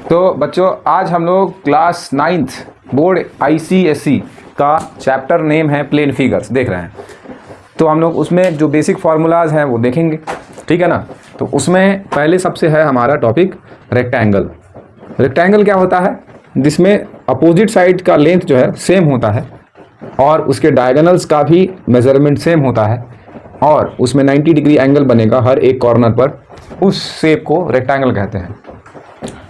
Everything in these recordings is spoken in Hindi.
तो बच्चों आज हम लोग क्लास 9th बोर्ड ICSE का चैप्टर नेम है प्लेन फिगर्स देख रहे हैं। तो हम लोग उसमें जो बेसिक फार्मूलाज हैं वो देखेंगे, ठीक है ना। तो उसमें पहले सबसे है हमारा टॉपिक रेक्टेंगल। रेक्टेंगल क्या होता है? जिसमें अपोजिट साइड का लेंथ जो है सेम होता है और उसके डायगोनल्स का भी मेजरमेंट सेम होता है और उसमें 90 डिग्री एंगल बनेगा हर एक कॉर्नर पर। उस शेप को रेक्टेंगल कहते हैं।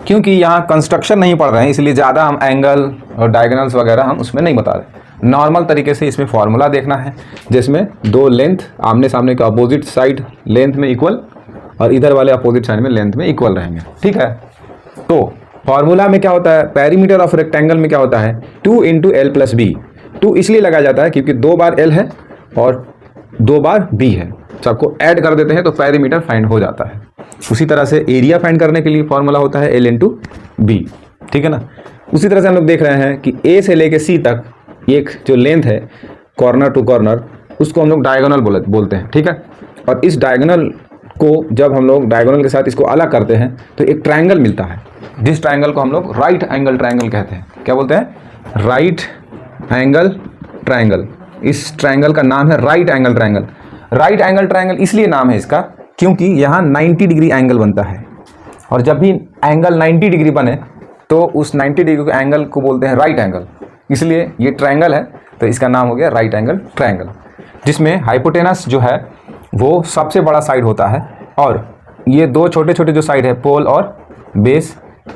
क्योंकि यहाँ कंस्ट्रक्शन नहीं पढ़ रहे हैं इसलिए ज़्यादा हम एंगल और डायगोनल्स वगैरह हम उसमें नहीं बता रहे। नॉर्मल तरीके से इसमें फार्मूला देखना है जिसमें दो लेंथ आमने सामने का अपोजिट साइड लेंथ में इक्वल और इधर वाले अपोजिट साइड में लेंथ में इक्वल रहेंगे, ठीक है। तो फार्मूला में क्या होता है, पेरीमीटर ऑफ रेक्टेंगल में क्या होता है 2 × L + B। 2 इसलिए लगाया जाता है क्योंकि 2 बार L है और 2 बार B है, सबको ऐड कर देते हैं तो पेरीमीटर फाइंड हो जाता है। उसी तरह से एरिया फाइंड करने के लिए फॉर्मूला होता है L × B, ठीक है ना। उसी तरह से हम लोग देख रहे हैं कि A से लेके C तक एक जो लेंथ है कॉर्नर टू कॉर्नर उसको हम लोग डायगोनल बोलते हैं, ठीक है। और इस डायगोनल को जब हम लोग डायगोनल के साथ इसको अलग करते हैं तो एक ट्रायंगल मिलता है, जिस ट्रायंगल को हम लोग राइट एंगल ट्रायंगल कहते हैं। क्या बोलते हैं? Right angle triangle. इस ट्रायंगल का नाम है right angle triangle. Right angle triangle इसलिए नाम है इसका क्योंकि यहाँ 90 डिग्री एंगल बनता है और जब भी एंगल 90 डिग्री बने तो उस 90 डिग्री के एंगल को बोलते हैं राइट एंगल। इसलिए ये ट्रायंगल है तो इसका नाम हो गया राइट एंगल ट्रायंगल, जिसमें हाइपोटेनस जो है वो सबसे बड़ा साइड होता है और ये दो छोटे छोटे जो साइड है पोल और बेस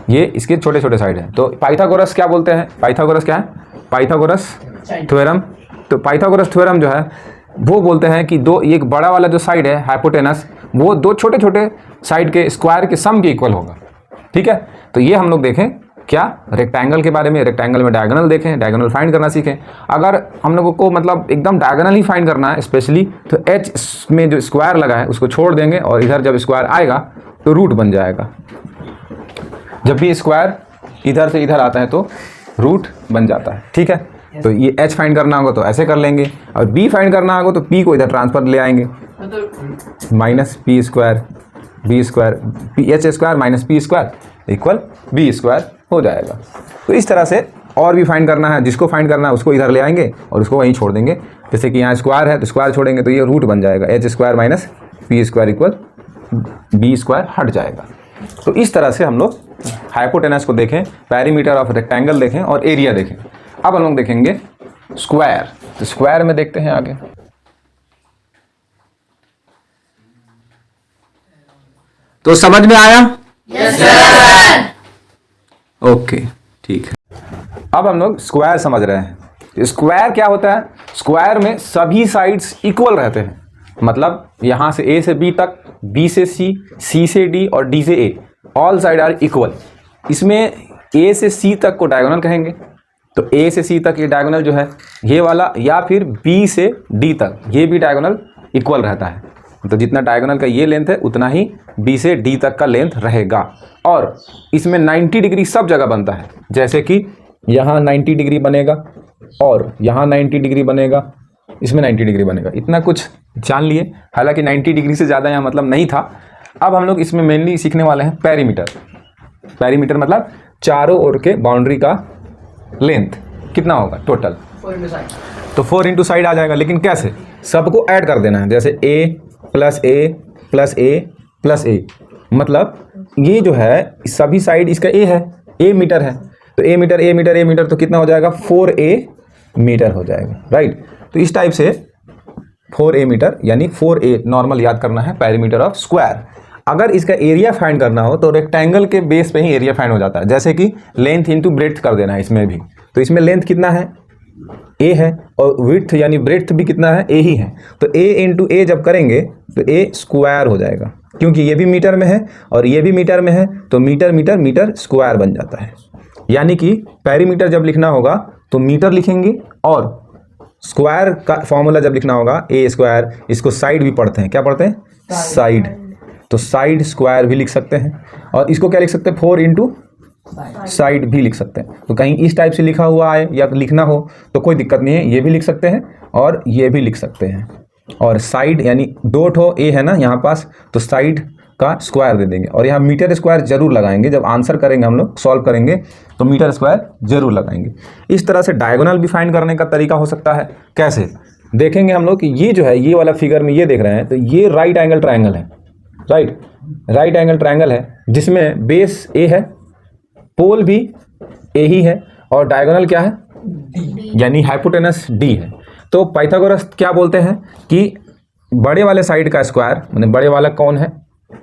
ये इसके छोटे छोटे साइड है। तो पाइथागोरस क्या बोलते हैं? पाइथागोरस क्या है? Pythagoras theorem. तो पाइथागोरस थ्योरम जो है वो बोलते हैं कि दो एक बड़ा वाला जो साइड है हाइपोटेनस वो दो छोटे छोटे साइड के स्क्वायर के सम के इक्वल होगा, ठीक है। तो ये हम लोग देखें क्या रेक्टेंगल के बारे में। रेक्टेंगल में डायगोनल देखें, डायगोनल फाइंड करना सीखें। अगर हम लोगों को मतलब एकदम डायगोनल ही फाइंड करना है स्पेशली तो H में जो स्क्वायर लगा है उसको छोड़ देंगे और इधर जब स्क्वायर आएगा तो रूट बन जाएगा। जब भी स्क्वायर इधर से इधर आता है तो रूट बन जाता है, ठीक है। तो ये H फाइंड करना होगा तो ऐसे कर लेंगे और B फाइंड करना होगा तो P को इधर ट्रांसफर ले आएंगे -P² B² H² - P² = B² हो जाएगा। तो इस तरह से और भी फाइंड करना है, जिसको फाइंड करना है उसको इधर ले आएंगे और उसको वहीं छोड़ देंगे। जैसे कि यहाँ स्क्वायर है तो स्क्वायर छोड़ेंगे तो ये रूट बन जाएगा H² - P² = B² हट जाएगा। तो इस तरह से हम लोग हाइपोटेनस को देखें, पेरीमीटर ऑफ रेक्टेंगल देखें और एरिया देखें। अब हम लोग देखेंगे स्क्वायर। तो स्क्वायर में देखते हैं आगे। तो समझ में आया? Yes sir. ओके, ठीक है। अब हम लोग स्क्वायर समझ रहे हैं। स्क्वायर क्या होता है? स्क्वायर में सभी साइड्स इक्वल रहते हैं, मतलब यहां से A से B तक, B से C, C से D और D से A, all side are equal. इसमें A से C तक को डायगोनल कहेंगे। तो A से C तक ये डायगोनल जो है ये वाला, या फिर B से D तक ये भी डायगोनल इक्वल रहता है। तो जितना डायगोनल का ये लेंथ है उतना ही B से D तक का लेंथ रहेगा। और इसमें 90 डिग्री सब जगह बनता है, जैसे कि यहाँ 90 डिग्री बनेगा और यहाँ 90 डिग्री बनेगा, इसमें 90 डिग्री बनेगा। इतना कुछ जान लिए, हालांकि 90 डिग्री से ज़्यादा यहाँ मतलब नहीं था। अब हम लोग इसमें मेनली सीखने वाले हैं पेरीमीटर। पेरीमीटर मतलब चारों ओर के बाउंड्री का लेंथ कितना होगा टोटल। तो 4 × साइड आ जाएगा, लेकिन कैसे? सबको ऐड कर देना है। जैसे A + A + A + A, मतलब ये जो है सभी साइड इसका A है, A मीटर है तो A metre A metre A metre तो कितना हो जाएगा 4A मीटर हो जाएगा, राइट। तो इस टाइप से 4A मीटर यानी 4A नॉर्मल याद करना है पेरीमीटर ऑफ स्क्वायर। अगर इसका एरिया फाइंड करना हो तो रेक्टेंगल के बेस पे ही एरिया फाइंड हो जाता है। जैसे कि लेंथ इंटू ब्रेड्थ कर देना है इसमें भी। तो इसमें लेंथ कितना है? A है और विड्थ यानी ब्रेड्थ भी कितना है? A ही है। तो A × A जब करेंगे तो A² हो जाएगा, क्योंकि ये भी मीटर में है और ये भी मीटर में है तो मीटर मीटर मीटर स्क्वायर बन जाता है। यानी कि पेरीमीटर जब लिखना होगा तो मीटर लिखेंगे और स्क्वायर का फॉर्मूला जब लिखना होगा A²। इसको साइड भी पढ़ते हैं, क्या पढ़ते हैं? साइड। तो साइड स्क्वायर भी लिख सकते हैं और इसको क्या लिख सकते हैं? 4 × साइड भी लिख सकते हैं। तो कहीं इस टाइप से लिखा हुआ है या लिखना हो तो कोई दिक्कत नहीं है, ये भी लिख सकते हैं और ये भी लिख सकते हैं। और साइड यानी 2 ठो A है ना यहाँ पास, तो साइड का स्क्वायर दे देंगे और यहाँ मीटर स्क्वायर जरूर लगाएंगे। जब आंसर करेंगे हम लोग सॉल्व करेंगे तो मीटर स्क्वायर जरूर लगाएंगे। इस तरह से डायगोनल भी फाइंड करने का तरीका हो सकता है। कैसे देखेंगे हम लोग कि ये जो है, ये वाला फिगर में ये देख रहे हैं, तो ये राइट एंगल ट्रायंगल है, राइट एंगल ट्रायंगल है, जिसमें बेस ए है, पोल भी ए ही है और डायगोनल क्या है, यानी हाइपोटेनस डी है। तो पाइथागोरस क्या बोलते हैं कि बड़े वाले साइड का स्क्वायर, माने बड़े वाला कौन है,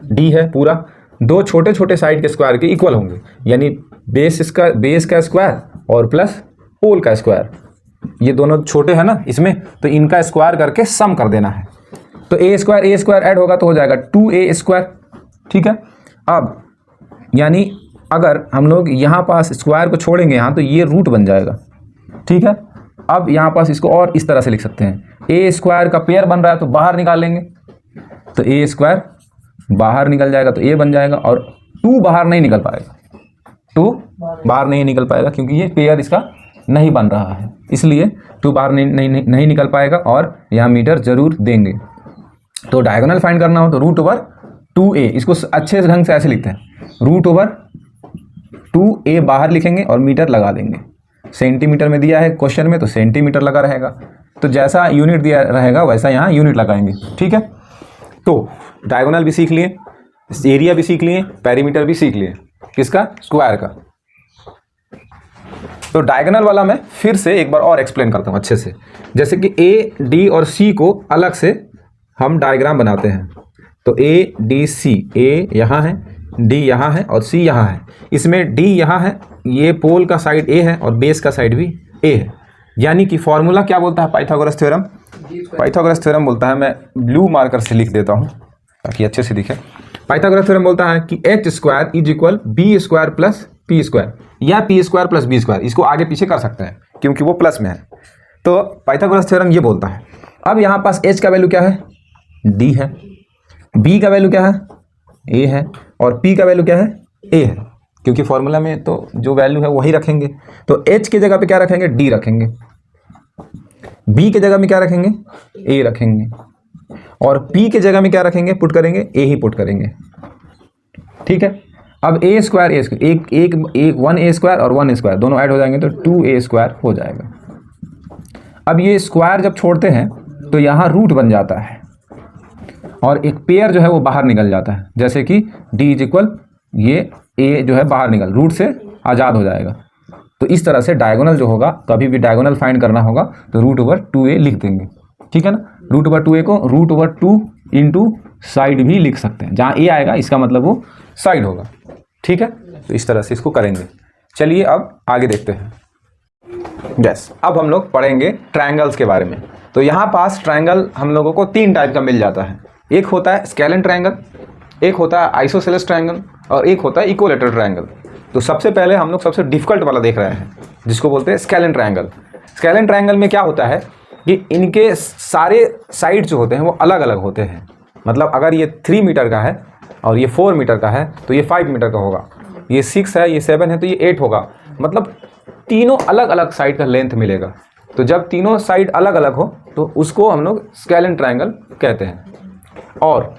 डी है पूरा, दो छोटे छोटे साइड के स्क्वायर के इक्वल होंगे, यानी बेस का स्क्वायर और प्लस पोल का स्क्वायर, ये दोनों छोटे हैं ना इसमें, तो इनका स्क्वायर करके सम कर देना है। तो ए स्क्वायर ऐड होगा तो हो जाएगा 2a स्क्वायर। ठीक है, अब यानी अगर हम लोग यहाँ पास स्क्वायर को छोड़ेंगे यहाँ, तो ये रूट बन जाएगा। ठीक है, अब यहाँ पास इसको और इस तरह से लिख सकते हैं, ए स्क्वायर का पेयर बन रहा है तो बाहर निकालेंगे, तो ए स्क्वायर बाहर निकल जाएगा तो ए बन जाएगा, और 2 बाहर नहीं निकल पाएगा, 2 बाहर नहीं निकल पाएगा क्योंकि ये पेयर इसका नहीं बन रहा है, इसलिए 2 बाहर नहीं निकल पाएगा और यहाँ मीटर जरूर देंगे। तो डायगोनल फाइंड करना हो तो रूट ओवर 2a, इसको अच्छे ढंग से ऐसे लिखते हैं, रूट ओवर 2a बाहर लिखेंगे और मीटर लगा देंगे। सेंटीमीटर में दिया है क्वेश्चन में तो सेंटीमीटर लगा रहेगा, तो जैसा यूनिट दिया रहेगा वैसा यहाँ यूनिट लगाएंगे। ठीक है, तो डायगोनल भी सीख लिए, एरिया भी सीख लिए, पेरीमीटर भी सीख लिए, किसका, स्क्वायर का। तो डायगोनल वाला मैं फिर से एक बार और एक्सप्लेन करता हूँ अच्छे से। जैसे कि ए डी और सी को अलग से हम डायग्राम बनाते हैं, तो ए डी सी, ए यहाँ है, डी यहाँ है और सी यहाँ है। इसमें डी यहाँ है, ये पोल का साइड ए है और बेस का साइड भी ए है, यानी कि फॉर्मूला क्या बोलता है पाइथागोरस थ्योरम, पाइथागोरस थ्योरम बोलता है, मैं ब्लू मार्कर से लिख देता हूँ ताकि अच्छे से दिखे। पाइथागोरस थ्योरम बोलता है कि H square is equal B square plus P square, या P square plus B square, इसको आगे पीछे कर सकते हैं क्योंकि वो प्लस में है। तो पाइथागोरस थ्योरम ये बोलता है। अब यहाँ पास एच का वैल्यू क्या है, डी है, बी का वैल्यू क्या है, ए है, और पी का वैल्यू क्या है, ए है, क्योंकि फॉर्मूला में तो जो वैल्यू है वही रखेंगे। तो एच की जगह पे क्या रखेंगे, डी रखेंगे, बी की जगह में क्या रखेंगे, ए रखेंगे, और पी की जगह में क्या रखेंगे, पुट करेंगे, ए ही पुट करेंगे। ठीक है, अब ए स्क्वायर एक 1a स्क्वायर और 1 स्क्वायर दोनों ऐड हो जाएंगे तो 2a स्क्वायर हो जाएगा। अब ये स्क्वायर जब छोड़ते हैं तो यहाँ रूट बन जाता है और एक पेयर जो है वो बाहर निकल जाता है, जैसे कि d इज इक्वल, ये a जो है बाहर निकल, रूट से आज़ाद हो जाएगा। तो इस तरह से डायगोनल जो होगा, कभी भी डायगोनल फाइंड करना होगा तो रूट ओवर 2a लिख देंगे। ठीक है ना, रूट ओवर 2a को रूट ओवर 2 इंटू साइड भी लिख सकते हैं, जहाँ a आएगा इसका मतलब वो साइड होगा। ठीक है, तो इस तरह से इसको करेंगे। चलिए अब आगे देखते हैं। यस, अब हम लोग पढ़ेंगे ट्रायंगल्स के बारे में। तो यहाँ पास ट्रायंगल हम लोगों को 3 टाइप का मिल जाता है, एक होता है स्केलेन ट्रायंगल, एक होता है आइसोसेलेस ट्रायंगल और एक होता है इक्विलैटरल ट्रायंगल। तो सबसे पहले हम लोग सबसे डिफिकल्ट वाला देख रहे हैं, जिसको बोलते हैं स्केलेन ट्रायंगल। स्केलेन ट्रायंगल में क्या होता है कि इनके सारे साइड जो होते हैं वो अलग अलग होते हैं। मतलब अगर ये 3 मीटर का है और ये 4 मीटर का है तो ये 5 मीटर का होगा, ये 6 है, ये 7 है तो ये 8 होगा। मतलब तीनों अलग अलग साइड का लेंथ मिलेगा। तो जब तीनों साइड अलग अलग हो तो उसको हम लोग स्केलेन ट्रायंगल कहते हैं। और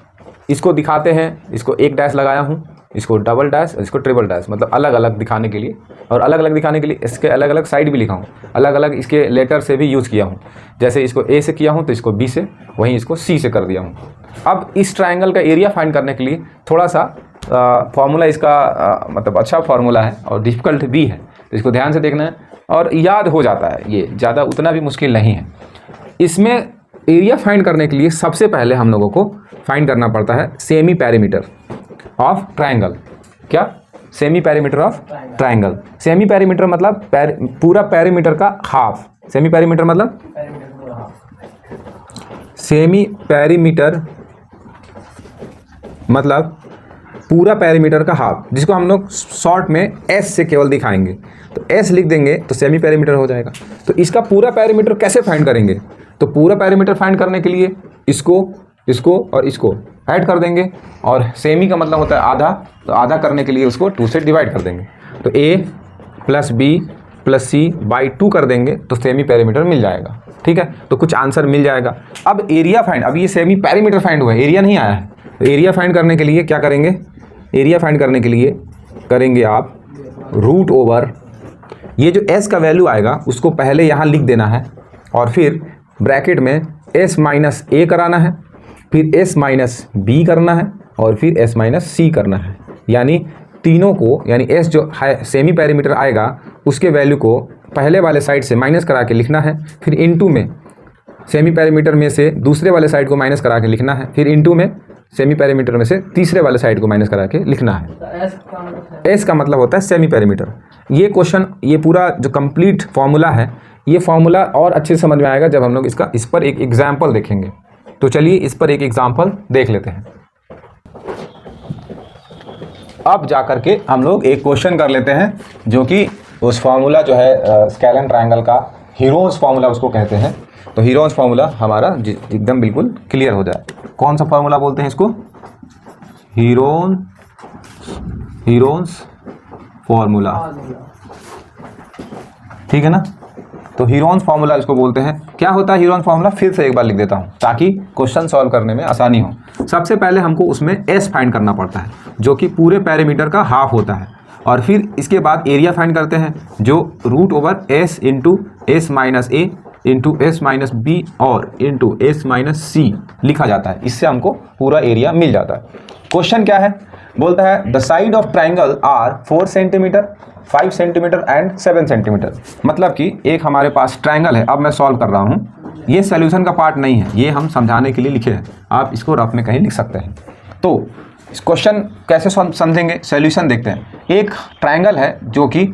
इसको दिखाते हैं, इसको एक डैश लगाया हूँ, इसको डबल डैश, इसको ट्रिपल डैश, मतलब अलग अलग दिखाने के लिए। और अलग अलग दिखाने के लिए इसके अलग अलग साइड भी लिखा हूँ, अलग अलग इसके लेटर से भी यूज़ किया हूँ। जैसे इसको ए से किया हूँ तो इसको बी से, वहीं इसको सी से कर दिया हूँ। अब इस ट्रायंगल का एरिया फाइंड करने के लिए थोड़ा सा फार्मूला इसका मतलब अच्छा फार्मूला है और डिफ़िकल्ट भी है, तो इसको ध्यान से देखना है और याद हो जाता है, ये ज़्यादा उतना भी मुश्किल नहीं है। इसमें एरिया फाइंड करने के लिए सबसे पहले हम लोगों को फाइंड करना पड़ता है सेमी पेरीमीटर ऑफ ट्रायंगल। क्या, semi perimeter of triangle. Semi perimeter मतलब पूरा पेरीमीटर का हाफ। सेमी पेरीमीटर मतलब सेमी पेरीमीटर मतलब पूरा पेरीमीटर का हाफ, जिसको हम लोग शॉर्ट में एस से केवल दिखाएंगे। तो एस लिख देंगे तो सेमी पेरीमीटर हो जाएगा। तो इसका पूरा पेरीमीटर कैसे फाइंड करेंगे, तो पूरा पेरीमीटर फाइंड करने के लिए इसको और इसको ऐड कर देंगे, और सेमी का मतलब होता है आधा, तो आधा करने के लिए उसको 2 से डिवाइड कर देंगे। तो a plus B plus C by 2 कर देंगे तो सेमी पेरीमीटर मिल जाएगा। ठीक है, तो कुछ आंसर मिल जाएगा। अब एरिया फाइंड, अब ये सेमी पेरीमीटर फाइंड हुआ है, एरिया नहीं आया है। एरिया फाइंड करने के लिए क्या करेंगे, एरिया फाइंड करने के लिए करेंगे आप रूट ओवर, ये जो s का वैल्यू आएगा उसको पहले यहाँ लिख देना है और फिर ब्रैकेट में s माइनस a कराना है, फिर s माइनस b करना है और फिर s माइनस c करना है। यानी तीनों को, यानी s जो है सेमी पैरामीटर आएगा उसके वैल्यू को पहले वाले साइड से माइनस करा के लिखना है, फिर इनटू में सेमी पैरामीटर में से दूसरे वाले साइड को माइनस करा के लिखना है, फिर इनटू में सेमी पैरामीटर में से तीसरे वाले साइड को माइनस करा के लिखना है। एस का मतलब होता है सेमी पैरामीटर। ये क्वेश्चन, ये पूरा जो कंप्लीट फॉर्मूला है, ये फॉर्मूला और अच्छे से समझ में आएगा जब हम लोग इस पर एक एग्जाम्पल देखेंगे। तो चलिए इस पर एक एग्जाम्पल देख लेते हैं। अब जा करके हम लोग एक क्वेश्चन कर लेते हैं जो कि उस फॉर्मूला जो है स्केलन ट्रायंगल का हीरोन्स फॉर्मूला उसको कहते हैं। तो हीरोन्स फॉर्मूला हमारा एकदम बिल्कुल क्लियर हो जाए। कौन सा फॉर्मूला बोलते हैं इसको? हीरोन्स फॉर्मूला, ठीक है ना। तो हीरोन्स फॉर्मूला इसको बोलते हैं। क्या होता है हीरोन्स फॉर्मूला? फिर से एक बार लिख देता हूं ताकि क्वेश्चन सॉल्व करने में आसानी हो। सबसे पहले हमको उसमें एस फाइंड करना पड़ता है जो कि पूरे पैरामीटर का हाफ होता है, और फिर इसके बाद एरिया फाइंड करते हैं जो root over S into S minus A into S minus B और इंटू एस माइनस सी लिखा जाता है। इससे हमको पूरा एरिया मिल जाता है। क्वेश्चन क्या है? बोलता है the side of triangle are 4 centimetre, 5 centimetre and 7 centimetre. मतलब कि एक हमारे पास ट्राइंगल है। अब मैं सॉल्व कर रहा हूँ, ये सोल्यूशन का पार्ट नहीं है, ये हम समझाने के लिए लिखे हैं। आप इसको रफ में कहीं लिख सकते हैं। तो इस क्वेश्चन कैसे समझेंगे, सोल्यूशन देखते हैं। एक ट्राइंगल है जो कि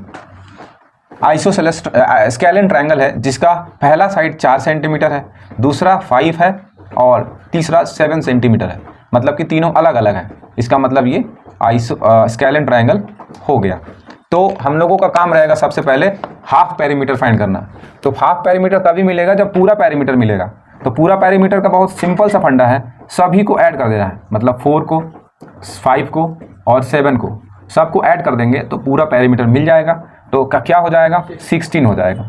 आइसोसेलेस स्केलन ट्रायंगल है जिसका पहला साइड 4 सेंटीमीटर है, दूसरा 5 है और तीसरा 7 सेंटीमीटर है। मतलब कि तीनों अलग अलग हैं। इसका मतलब ये स्केलन ट्रायंगल हो गया। तो हम लोगों का काम रहेगा सबसे पहले हाफ पैरामीटर फाइंड करना। तो हाफ पैरामीटर तभी मिलेगा जब पूरा पैरामीटर मिलेगा। तो पूरा पैरामीटर का बहुत सिंपल सा फंडा है, सभी को ऐड कर देना है। मतलब 4 को, 5 को और 7 को, सबको ऐड कर देंगे तो पूरा पैरामीटर मिल जाएगा। तो क्या हो जाएगा? 16 हो जाएगा।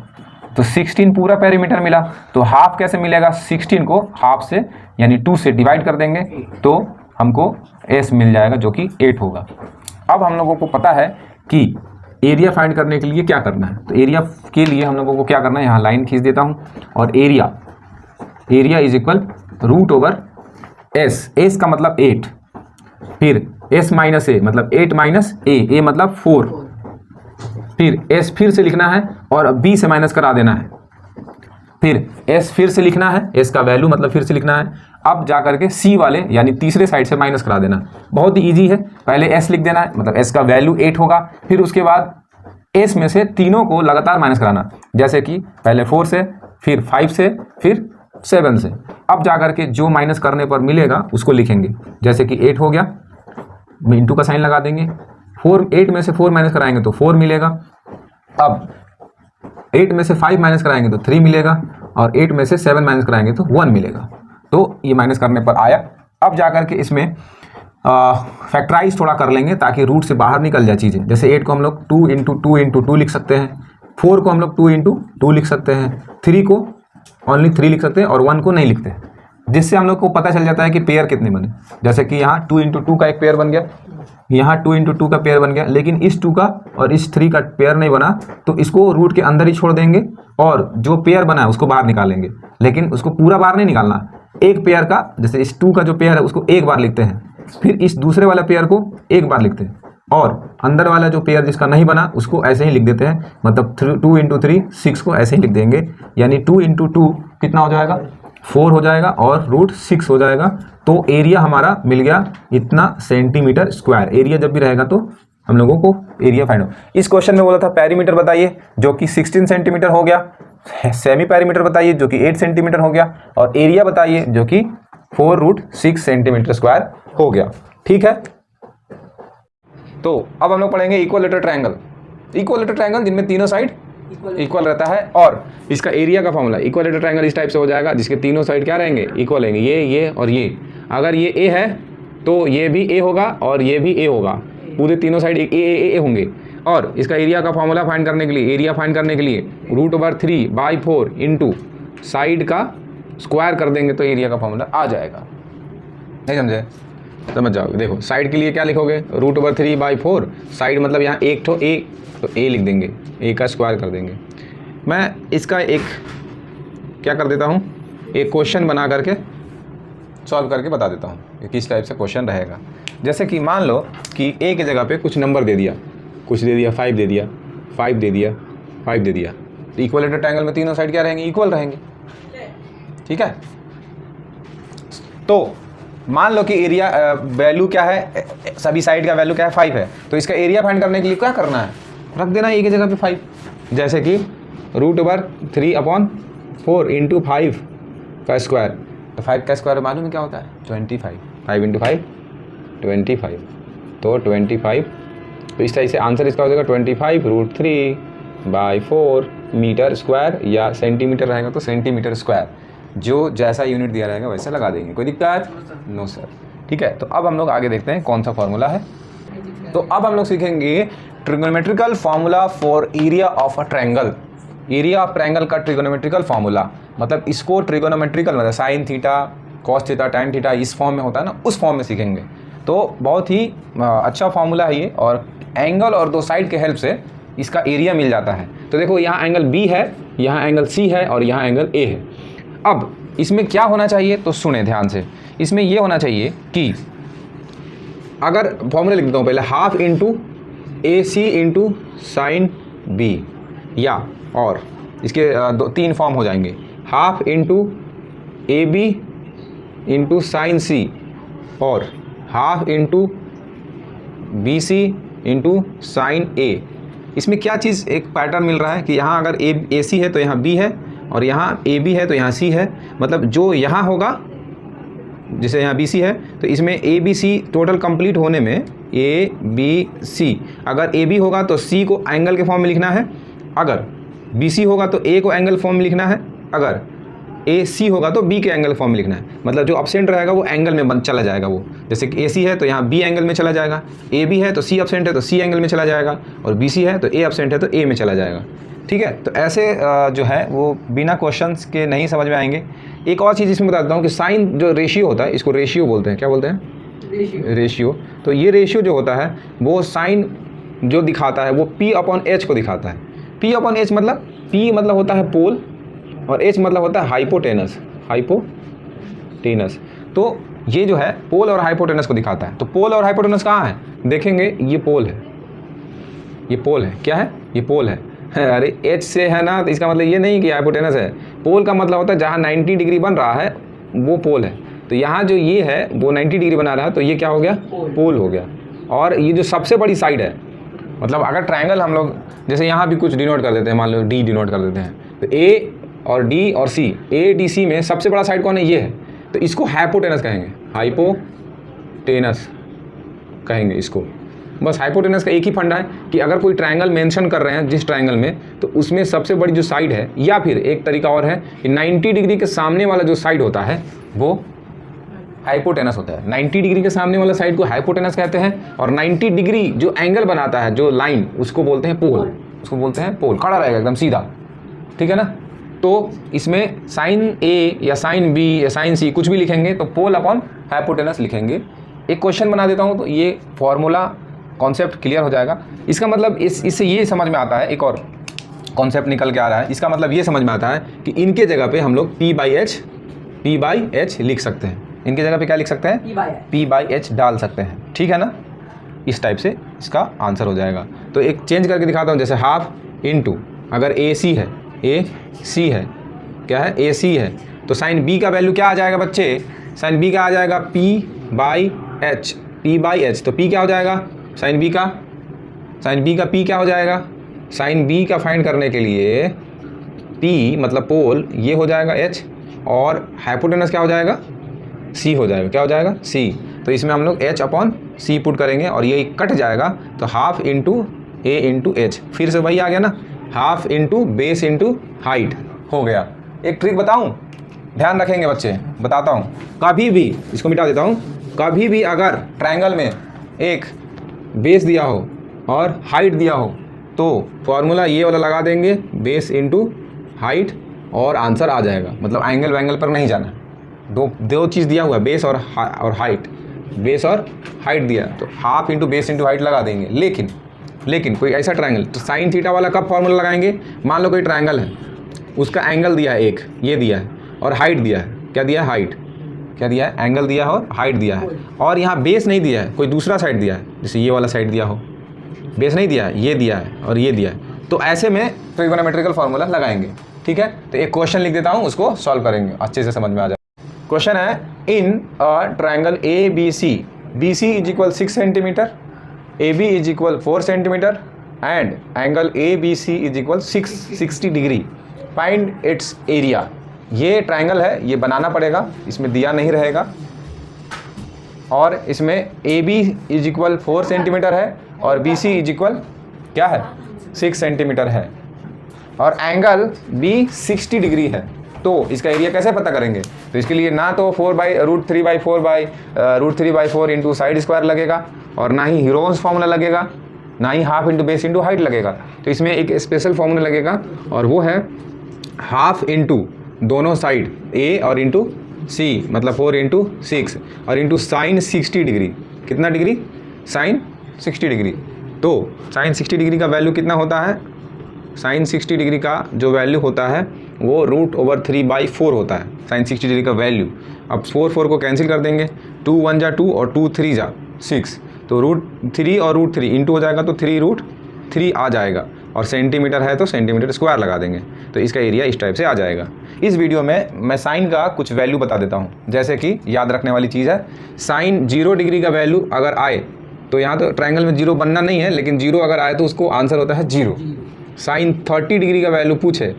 तो 16 पूरा पैरामीटर मिला। तो हाफ कैसे मिलेगा? 16 को हाफ से यानी 2 से डिवाइड कर देंगे तो हमको एस मिल जाएगा जो कि 8 होगा। अब हम लोगों को पता है कि एरिया फाइंड करने के लिए क्या करना है। तो एरिया के लिए हम लोगों को क्या करना है, यहाँ लाइन खींच देता हूँ और area is equal root over S. S का मतलब 8, फिर एस माइनस ए मतलब 8 माइनस ए मतलब 4, फिर एस फिर से लिखना है और बी से माइनस करा देना है, फिर एस फिर से लिखना है, एस का वैल्यू मतलब फिर से लिखना है। अब जा करके सी वाले यानी तीसरे साइड से माइनस करा देना। बहुत ही इजी है। पहले एस लिख देना है, मतलब एस का वैल्यू 8 होगा। फिर उसके बाद एस में से तीनों को लगातार माइनस कराना, जैसे कि पहले 4 से, फिर 5 से, फिर 7 से। अब जा करके जो माइनस करने पर मिलेगा उसको लिखेंगे। जैसे कि 8 हो गया, इंटू का साइन लगा देंगे। 8 में से 4 माइनस कराएंगे तो 4 मिलेगा। अब 8 में से 5 माइनस कराएंगे तो 3 मिलेगा और 8 में से 7 माइनस कराएंगे तो 1 मिलेगा। तो ये माइनस करने पर आया। अब जाकर के इसमें फैक्टराइज थोड़ा कर लेंगे ताकि रूट से बाहर निकल जाए चीज़ें। जैसे 8 को हम लोग 2 इंटू 2 इंटू 2 लिख सकते हैं, 4 को हम लोग 2 इंटू 2 लिख सकते हैं, 3 को ओनली 3 लिख सकते हैं और 1 को नहीं लिखते, जिससे हम लोग को पता चल जाता है कि पेयर कितने बने। जैसे कि यहाँ 2 इंटू 2 का एक पेयर बन गया, यहाँ 2 इंटू 2 का पेयर बन गया, लेकिन इस 2 का और इस 3 का पेयर नहीं बना तो इसको रूट के अंदर ही छोड़ देंगे और जो पेयर बना है उसको बाहर निकालेंगे। लेकिन उसको पूरा बाहर नहीं निकालना, एक पेयर का, जैसे इस 2 का जो पेयर है उसको एक बार लिखते हैं, फिर इस दूसरे वाला पेयर को एक बार लिखते हैं और अंदर वाला जो पेयर जिसका नहीं बना उसको ऐसे ही लिख देते हैं। मतलब 2 इंटू 3 6 को ऐसे ही लिख देंगे। यानी 2 इंटू 2 कितना हो जाएगा? 4 हो जाएगा और रूट 6 हो जाएगा। तो एरिया हमारा मिल गया इतना सेंटीमीटर स्क्वायर। एरिया जब भी रहेगा तो हम लोगों को एरिया फाइंड हो। इस क्वेश्चन में बोला था पैरीमीटर बताइए जो कि 16 सेंटीमीटर हो गया, सेमी पैरीमीटर बताइए जो कि 8 सेंटीमीटर हो गया और एरिया बताइए जो कि 4√6 सेंटीमीटर स्क्वायर हो गया। ठीक है। तो अब हम लोग पढ़ेंगे इक्वलेटर ट्रायंगल। इक्वलेटर ट्रायंगल जिनमें तीनों साइड इक्वल रहता है और इसका एरिया का फॉर्मूला। इक्वलेटर ट्रायंगल इस टाइप से हो जाएगा जिसके तीनों साइड क्या रहेंगे? इक्वल रहेंगे, ये और ये। अगर ये ए है तो ये भी ए होगा और ये भी ए होगा, पूरे तीनों साइड ए होंगे। और इसका एरिया का फॉर्मूला फाइंड करने के लिए, एरिया फाइंड करने के लिए √3/4 इंटू साइड का स्क्वायर कर देंगे तो एरिया का फॉर्मूला आ जाएगा। नहीं समझे? समझ जाओगे। देखो साइड के लिए क्या लिखोगे, √3/4। साइड मतलब यहाँ एक ठो ए, तो ए लिख देंगे, ए का स्क्वायर कर देंगे। मैं इसका एक क्या कर देता हूँ, एक क्वेश्चन बना करके सॉल्व करके बता देता हूँ कि किस टाइप से क्वेश्चन रहेगा। जैसे कि मान लो कि ए की जगह पे कुछ नंबर दे दिया, कुछ दे दिया, 5 दे दिया, 5 दे दिया, 5 दे दिया, तो इक्वलेटर ट्रायंगल में तीनों साइड क्या रहेंगे, इक्वल रहेंगे। ठीक है, तो मान लो कि एरिया वैल्यू क्या है, सभी साइड का वैल्यू क्या है, 5 है, तो इसका एरिया फाइंड करने के लिए क्या करना है, रख देना ए की जगह पे 5। जैसे कि √3/4 इंटू 5 का स्क्वायर, तो 5 का स्क्वायर मालूम है क्या होता है, 25। 5 इंटू 5 25, तो 25। तो इस तरह से आंसर इसका हो जाएगा 25√3/4 मीटर स्क्वायर, या सेंटीमीटर रहेगा तो सेंटीमीटर स्क्वायर। जो जैसा यूनिट दिया रहेगा वैसे लगा देंगे, कोई दिक्कत नो सर। ठीक है, तो अब हम लोग आगे देखते हैं कौन सा फॉर्मूला है। तो अब हम लोग सीखेंगे trigonometrical formula for area of a triangle. Area of triangle का ट्रिगोनोमेट्रिकल फार्मूला, मतलब इसको ट्रिगोनोमेट्रिकल मतलब sine theta, cos theta, tan theta इस फॉर्म में होता है ना, उस फॉर्म में सीखेंगे। तो बहुत ही अच्छा फार्मूला है ये, और एंगल और दो साइड के हेल्प से इसका एरिया मिल जाता है। तो देखो यहाँ एंगल बी है, यहाँ एंगल सी है, और यहाँ एंगल ए है। अब इसमें क्या होना चाहिए, तो सुने ध्यान से, इसमें ये होना चाहिए कि अगर फॉर्मूला लिख देता हूँ पहले, half into A C into sine B, या और इसके 3 फॉर्म हो जाएंगे, half into A B into sine C, और half into B C into sine A. इसमें क्या चीज़ एक पैटर्न मिल रहा है कि यहाँ अगर ए सी है तो यहाँ बी है, और यहाँ ए बी है तो यहाँ सी है। मतलब जो यहाँ होगा, जैसे यहाँ बी सी है, तो इसमें A B C total complete होने में ए बी सी, अगर ए बी होगा तो सी को एंगल के फॉर्म में लिखना है, अगर बी सी होगा तो ए को एंगल फॉर्म में लिखना है, अगर ए सी होगा तो बी के एंगल फॉर्म में लिखना है। मतलब जो अपसेंट रहेगा वो एंगल में चला जाएगा। वो जैसे कि ए सी है तो यहाँ बी एंगल में चला जाएगा, ए बी है तो सी अपसेंट है तो सी एंगल में चला जाएगा, और बी सी है तो ए अपसेंट है तो ए में चला जाएगा। ठीक है, तो ऐसे जो है वो बिना क्वेश्चंस के नहीं समझ में आएंगे। एक और चीज़ इसमें बता देता हूँ कि साइन जो रेशियो होता है, इसको रेशियो बोलते हैं। क्या बोलते हैं, रेशियो। तो ये रेशियो जो होता है वो साइन जो दिखाता है वो P/H को दिखाता है। P/H मतलब P मतलब होता है पोल, और H मतलब होता है हाइपोटेनस, हाइपोटेनस। तो ये जो है पोल और हाइपोटेनस को दिखाता है। तो पोल और हाइपोटेनस कहाँ है, देखेंगे ये पोल है, ये पोल है। क्या है, ये पोल है। अरे H से है ना, तो इसका मतलब ये नहीं कि हाइपोटेनस है। पोल का मतलब होता है जहाँ 90 डिग्री बन रहा है वो पोल है। तो यहाँ जो ये है वो 90 डिग्री बना रहा है, तो ये क्या हो गया, पोल हो गया। और ये जो सबसे बड़ी साइड है, मतलब अगर ट्रायंगल हम लोग जैसे यहाँ भी कुछ डिनोट कर देते हैं, मान लो डी डिनोट कर देते हैं, तो ए और डी और सी, ए डी सी में सबसे बड़ा साइड कौन है, ये है। तो इसको हाइपोटेनस कहेंगे, हाइपोटेनस कहेंगे इसको। बस हाइपोटेनस का एक ही फंडा है कि अगर कोई ट्रायंगल मेंशन कर रहे हैं जिस ट्रायंगल में, तो उसमें सबसे बड़ी जो साइड है, या फिर एक तरीका और है कि 90 डिग्री के सामने वाला जो साइड होता है वो हाइपोटेनस होता है। 90 डिग्री के सामने वाला साइड को हाइपोटेनस कहते हैं, और 90 डिग्री जो एंगल बनाता है, जो लाइन, उसको बोलते हैं पोल, उसको बोलते हैं पोल। खड़ा रहेगा एकदम सीधा, ठीक है ना। तो इसमें साइन ए या साइन बी या साइन सी कुछ भी लिखेंगे तो पोल अपॉन हाइपोटेनस लिखेंगे। एक क्वेश्चन बना देता हूँ तो ये फॉर्मूला कॉन्सेप्ट क्लियर हो जाएगा। इसका मतलब इससे ये समझ में आता है, एक और कॉन्सेप्ट निकल के आ रहा है। इसका मतलब ये समझ में आता है कि इनके जगह पे हम लोग P/H लिख सकते हैं। इनके जगह पे क्या लिख सकते हैं, P/H डाल सकते हैं, ठीक है ना। इस टाइप से इसका आंसर हो जाएगा। तो एक चेंज करके दिखाता हूँ, जैसे हाफ इंटू, अगर ए सी है, ए सी है, क्या है, ए सी है, तो साइन बी का वैल्यू क्या आ जाएगा बच्चे, साइन बी का आ जाएगा P/H, P/H। तो P क्या हो जाएगा, साइन बी का P क्या हो जाएगा, साइन बी का फाइंड करने के लिए P मतलब पोल, ये हो जाएगा H, और हाइपोटेनस क्या हो जाएगा, C हो जाएगा। क्या हो जाएगा, C। तो इसमें हम लोग H/C पुट करेंगे और ये कट जाएगा, तो half into A into H, फिर से वही आ गया ना, half into base into height हो गया। एक ट्रिक बताऊं, ध्यान रखेंगे बच्चे, बताता हूं। कभी भी, इसको मिटा देता हूं, कभी भी अगर ट्रायंगल में एक बेस दिया हो और हाइट दिया हो तो फॉर्मूला ये वाला लगा देंगे, बेस इंटू हाइट, और आंसर आ जाएगा। मतलब एंगल वैंगल पर नहीं जाना, दो चीज़ दिया हुआ है, बेस और हाइट, बेस और हाइट दिया, तो half into base into height लगा देंगे। लेकिन कोई ऐसा ट्रायंगल, तो साइन थीटा वाला कब फॉर्मूला लगाएंगे? मान लो कोई ट्रायंगल है, उसका एंगल दिया है एक, ये दिया है, और हाइट दिया है। क्या दिया है? हाइट। क्या दिया है? एंगल दिया है और हाइट दिया है। और यहाँ बेस नहीं दिया है, कोई दूसरा साइड दिया है, जैसे ये वाला साइड दिया हो, बेस नहीं दिया है, ये दिया है और ये दिया है। तो ऐसे में ट्रिगोनोमेट्रिकल फार्मूला लगाएंगे। ठीक है, तो एक क्वेश्चन लिख देता हूँ, उसको सॉल्व करेंगे, अच्छे से समझ में आ जाए। क्वेश्चन है, in a triangle A B C, B C is equal 6 centimetre, A B is equal 4 centimetre and angle A B C is equal 60 degree, find its area. ये ट्रायंगल है, ये बनाना पड़ेगा, इसमें दिया नहीं रहेगा। और इसमें A B is equal 4 centimetre है और बी सी इज इक्वल क्या है? 6 सेंटीमीटर है, और एंगल बी 60 डिग्री है। तो इसका एरिया कैसे पता करेंगे? तो इसके लिए ना तो √3/4 इंटू साइड स्क्वायर लगेगा, और ना ही हीरोन्स फार्मूला लगेगा, ना ही half into base into height लगेगा। तो इसमें एक स्पेशल फार्मूला लगेगा, और वो है हाफ इंटू दोनों साइड ए और इंटू सी, मतलब 4 इंटू 6 और इंटू साइन 60 डिग्री। कितना डिग्री? Sine 60 degree. तो साइन 60 डिग्री का वैल्यू कितना होता है? साइन 60 डिग्री का जो वैल्यू होता है वो √3/4 होता है, साइन 60 डिग्री का वैल्यू। अब 4 को कैंसिल कर देंगे, 2 1 जा 2 और 2 3 जा 6, तो √3 और √3 इंटू हो जाएगा, तो 3√3 आ जाएगा, और सेंटीमीटर है तो सेंटीमीटर स्क्वायर लगा देंगे, तो इसका एरिया इस टाइप से आ जाएगा। इस वीडियो में मैं साइन का कुछ वैल्यू बता देता हूँ, जैसे कि याद रखने वाली चीज़ है, साइन 0 डिग्री का वैल्यू अगर आए, तो यहाँ तो ट्रायंगल में 0 बनना नहीं है, लेकिन 0 अगर आए तो उसको आंसर होता है 0। साइन 30 डिग्री का वैल्यू पूछे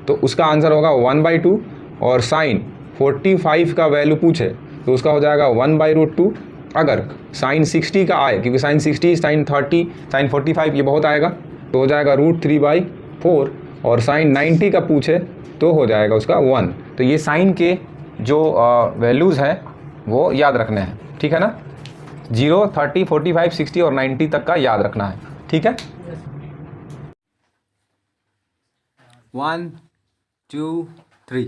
तो उसका आंसर होगा 1/2, और साइन 45 का वैल्यू पूछे तो उसका हो जाएगा 1/√2। अगर साइन 60 का आए, क्योंकि साइन 60, साइन 30, साइन 45 ये बहुत आएगा, तो हो जाएगा √3/4, और साइन 90 का पूछे तो हो जाएगा उसका 1। तो ये साइन के जो वैल्यूज़ हैं वो याद रखने हैं, ठीक है ना? 0, 30, 45, 60 और 90 तक का याद रखना है, ठीक है? 1 2 3